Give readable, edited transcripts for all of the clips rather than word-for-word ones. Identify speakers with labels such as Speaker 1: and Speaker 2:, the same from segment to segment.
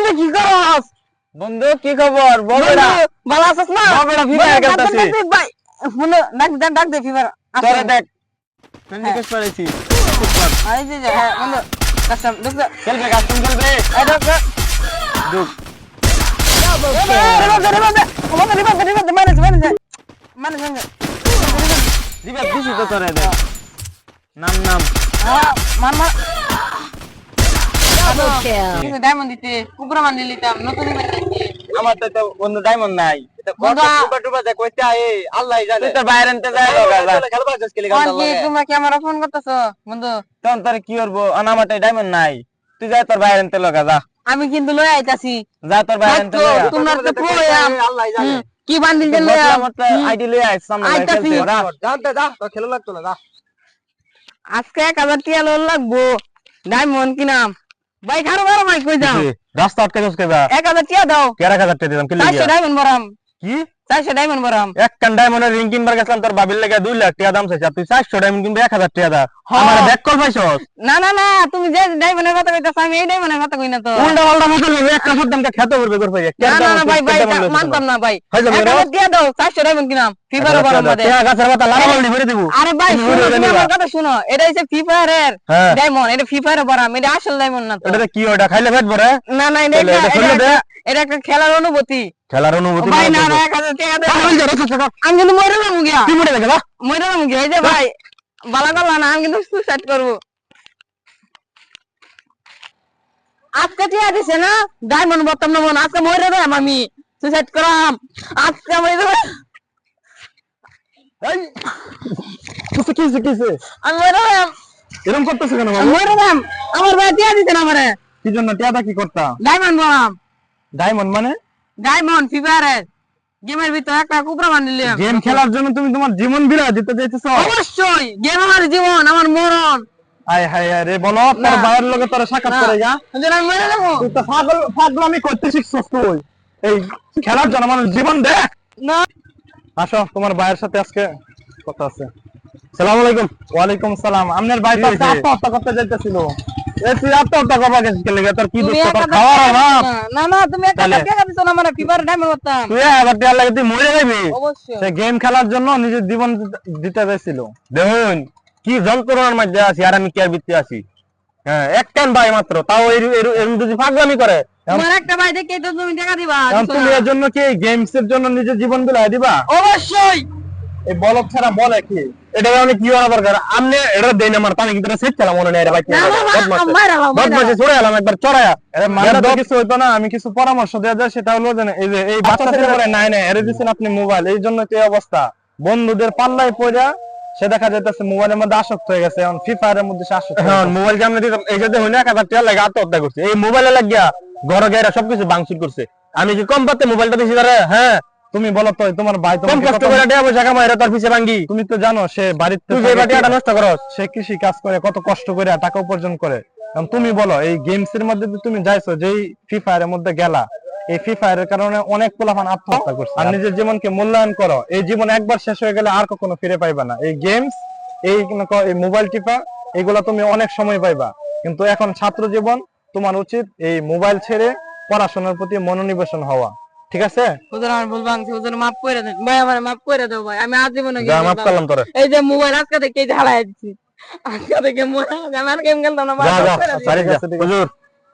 Speaker 1: বন্ধু কি করস?
Speaker 2: বন্ধু কি খবর? বড়রা
Speaker 1: ভালো আছিস না?
Speaker 2: বড়রা ফিভার খেলতাছি।
Speaker 1: ভাই বন্ধু ডাক দে ফিভার।
Speaker 2: তোরে দেখ ফ্রেন্ডলি কেস করেছি।
Speaker 1: এই যে হ্যাঁ বন্ধু কাস্টম ঢুক
Speaker 2: খেলবে কাস্টম খেলবে।
Speaker 1: এই ঢুক
Speaker 2: ঢুক। দিবা দিছি তো তোরে দেখ। নাম
Speaker 1: ডায়মন্ড দিতে কুকুরা মান দিতাম নতুন
Speaker 2: আমার তো বন্ধু ডায়মন্ড নাই। এটা কত টুবা দেখ কইতে আই আল্লাহই জানে। তুই তো বাইরে আনতে যায় লগা খেলবা যাস কি লাগা
Speaker 1: লাগে তোমরা কি আমার ফোন করতেছো বন্ধু?
Speaker 2: তখন তোর কি করব? আমারটা ডায়মন্ড নাই। তুই যা তোর বাইরে আনতে লগা যা।
Speaker 1: আমি কিন্তু লই আইতাছি।
Speaker 2: যা তোর বাইরে আনতে লগা।
Speaker 1: তোমরা তো প্রয়াম
Speaker 2: আল্লাহই জানে।
Speaker 1: কি বান্ডিল দিলে
Speaker 2: আমার তো আইডি লই আইছ সামনে খেলতে। জানতে যা তো খেলা লাগতো না যা।
Speaker 1: আজকে 1000 টাকা লোন লাগবো ডায়মন্ড কিনাম ভাই খারো বারো ভাই কই যাও
Speaker 2: রাস্তা আটকে গেছে কেবা
Speaker 1: 1000 টাকা দাও
Speaker 2: 11000 টাকা দিলাম কি লাগি
Speaker 1: 400 ডায়মন্ড ভরাম
Speaker 2: কি
Speaker 1: 400 ডায়মন্ড ভরাম
Speaker 2: এক কান ডায়মন্ডের রিং কিনবার গেছলাম তোর বাবির লাগা 2 লাখ টাকা দাম চাইছ তুই 400 ডায়মন্ড কিনবে 1000 টাকা দা আমার ব্যাক কল পাইছস
Speaker 1: না তুমি যে ডায়মন্ডের কথা কইতাছ আমি এই ডায়মন্ডের কথা কই না তো
Speaker 2: উল্টা উল্টা মত লই একটা ফুট দামকে খেতে করবে করবে
Speaker 1: না ভাই মানতাম না ভাই 1000 টাকা দাও 400 ডায়মন্ড কিনাম ফ্রি ফায়ার ভরাম বাদে
Speaker 2: টাকা গাছের পাতা লাগাবল দি ভরে দিব
Speaker 1: আরে ভাই শুনো আমার কথা শুনো এটা হইছে ফ্রি ফায়ারের ডায়মন্ড এটা ফ্রি ফায়ারে ভরাম এটা আসল ডায়মন্ড না তো
Speaker 2: এটা কি ওটা খাইলে পেট ভরে
Speaker 1: না এটা একটা খেলার অনুভূতি ভাই না 1000 টাকা দে আমি কিন্তু মরে যাবো গিয়া
Speaker 2: তুই মরে গেলা
Speaker 1: মরে যাবো গিয়া এই যে ভাই বালা গলা না আমি কিন্তু সুইসাইড করব আজকে টিয়া দিছে না ডায়মন্ড বর্তমান না মন আজকে মরে যাবো আমি সুইসাইড করাম আজকে মরে যাবো
Speaker 2: এই কিসে
Speaker 1: আমি মরে যাবো
Speaker 2: এরকম করতেছ কেন বাবু
Speaker 1: মরে যাবো আমার ভাই টিয়া দিছে না আমারে
Speaker 2: কি জন্য টিয়াটা কি করতা
Speaker 1: ডায়মন্ড বরাম
Speaker 2: ডায়মন্ড মানে
Speaker 1: ডায়মন্ড ফ্রি ফায়ারের গেমের ভিতর একটা কুকুরা বান্ধিলাম
Speaker 2: গেম খেলার জন্য তুমি তোমার জীবন বিরা দিতে যাইতেছো
Speaker 1: অবশ্যই গেম আমার জীবন আমার মরণ
Speaker 2: আয় হায় রে বলো তোর ভাইয়ের লগে তোর সাক্ষাৎ করে যা
Speaker 1: আমি মরে যাবো
Speaker 2: তুই তো পাগলামি করতে শিখছস তুই এই খেলার জন্য মানুষ জীবন দে
Speaker 1: না
Speaker 2: আসো তোমার ভাইয়ের সাথে আজকে কথা আছে আসসালামু আলাইকুম ওয়া আলাইকুম সালাম আপনার ভাই তো আত্মহত্যা করতে যাইতেছিল এই তুই আত্মহত্যা করবা গেছিস কে লাগা তোর কি দোষ তোর খাওয়ার অভাব
Speaker 1: না তুমি একটা টাকা দিছো না মানে ফিভার ডায়মন্ড করতাম
Speaker 2: তুই আবার টিয়া লাগে তুই মরে যাবি
Speaker 1: অবশ্যই
Speaker 2: সে গেম খেলার জন্য নিজের জীবন দিতে যাইছিল দেখুন কি যন্ত্রণার মধ্যে আছি আর আমি কি আর বিত্তে আছি হ্যাঁ একটান ভাই মাত্র তাও এরকম যদি পাগলামি করে
Speaker 1: তোমার একটা ভাই দেখে তো তুমি টাকা দিবা
Speaker 2: তুমি এর জন্য কি গেমস এর জন্য নিজের জীবন বিলায় দিবা
Speaker 1: অবশ্যই
Speaker 2: এই বলক ছাড়া বলে কি এটা অনেক কি হওয়া দরকার আমনে এটা দেই না মার পানি কিন্তু সেট খেলা মনে নেই রে ভাই বদমাশে ছড়ে এলাম একবার চড়ায়া আরে মারা তো কিছু হইতো না আমি কিছু পরামর্শ দেয়া যায় সেটা হলো জানেন এই যে এই বাচ্চাদের পরে নাই এর দিছেন আপনি মোবাইল এই জন্য কি অবস্থা বন্ধুদের পাল্লায় পড়া সে দেখা যাইতেছে মোবাইলের মধ্যে আসক্ত হয়ে গেছে এখন ফ্রি ফায়ারের মধ্যে আসক্ত হ্যাঁ মোবাইল কেমনে দিতাম এই যদি হইনা 1000 টাকা লাগে আত্মহত্যা করছে এই মোবাইলে লাগিয়া ঘরে গেরা সবকিছু ভাঙচুর করছে আমি কি কম পাতে মোবাইলটা দিছি ধরে হ্যাঁ তুমি বলো তো তোমার ভাই তোমাকে কষ্ট করে দেয়া জায়গা মাইরা তার পিছে ভাঙি তুমি তো জানো সে বাড়িতে তুই যে বাটিটা নষ্ট করস সে কৃষি কাজ করে কত কষ্ট করে টাকা উপার্জন করে এখন তুমি বলো এই গেমস এর মধ্যে তুমি যাইছো যেই ফ্রি ফায়ারের মধ্যে গেলা এই ফ্রি ফায়ারের কারণে অনেক পোলাপান আত্মহত্যা করছে আর নিজের জীবনকে মূল্যায়ন করো এই জীবন একবার শেষ হয়ে গেলে আর কখনো ফিরে পাইবা না এই গেমস এই মোবাইল টিপা এগুলা তুমি অনেক সময় পাইবা কিন্তু এখন ছাত্র জীবন তোমার উচিত এই মোবাইল ছেড়ে পড়াশোনার প্রতি মনোনিবেশন হওয়া ঠিক আছে
Speaker 1: হুজুর আমার ভুল ভাঙছি হুজুর maaf করে দেন ভাই আমার maaf করে দাও ভাই আমি আজীবনে
Speaker 2: গেম maaf করলাম তোরে
Speaker 1: এই যে মোবাইল আজকে থেকে ঝাড়াই দিছি আজকে থেকে আমার গেম খেলতাম না ভাই
Speaker 2: হুজুর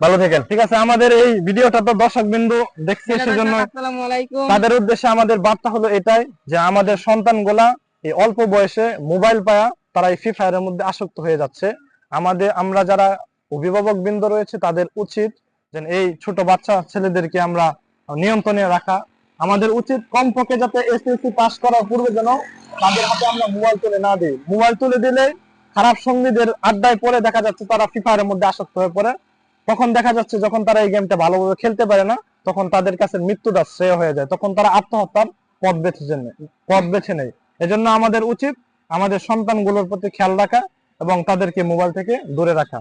Speaker 2: ভালো থাকেন ঠিক আছে আমাদের এই ভিডিওটা তো দর্শক বিন্দু দেখছে সেজন্য
Speaker 1: আসসালামু আলাইকুম
Speaker 2: তাদের উদ্দেশ্যে আমাদের বার্তা হলো এটাই যে আমাদের সন্তানগুলা এই অল্প বয়সে মোবাইল পায়া তারা এই ফ্রি ফায়ারের মধ্যে আসক্ত হয়ে যাচ্ছে আমরা যারা অভিভাবক বৃন্দ রয়েছে তাদের উচিত যে এই ছোট বাচ্চা ছেলেদেরকে আমরা নিয়ন্ত্রণে রাখা আমাদের উচিত কমপক্ষে যাতে এসএসসি পাস করার পূর্বে যেন তাদের হাতে আমরা মোবাইল তুলে না দিই মোবাইল তুলে দিলে খারাপ সঙ্গীদের আড্ডায় পড়ে দেখা যাচ্ছে তারা ফ্রি ফায়ারের মধ্যে আসক্ত হয়ে পড়ে তখন দেখা যাচ্ছে যখন তারা এই গেমটা ভালোভাবে খেলতে পারে না তখন তাদের কাছে মৃত্যুটা শ্রেয় হয়ে যায় তখন তারা আত্মহত্যার পথ বেছে নেয় এজন্য আমাদের উচিত আমাদের সন্তানগুলোর প্রতি খেয়াল রাখা এবং তাদেরকে মোবাইল থেকে দূরে রাখা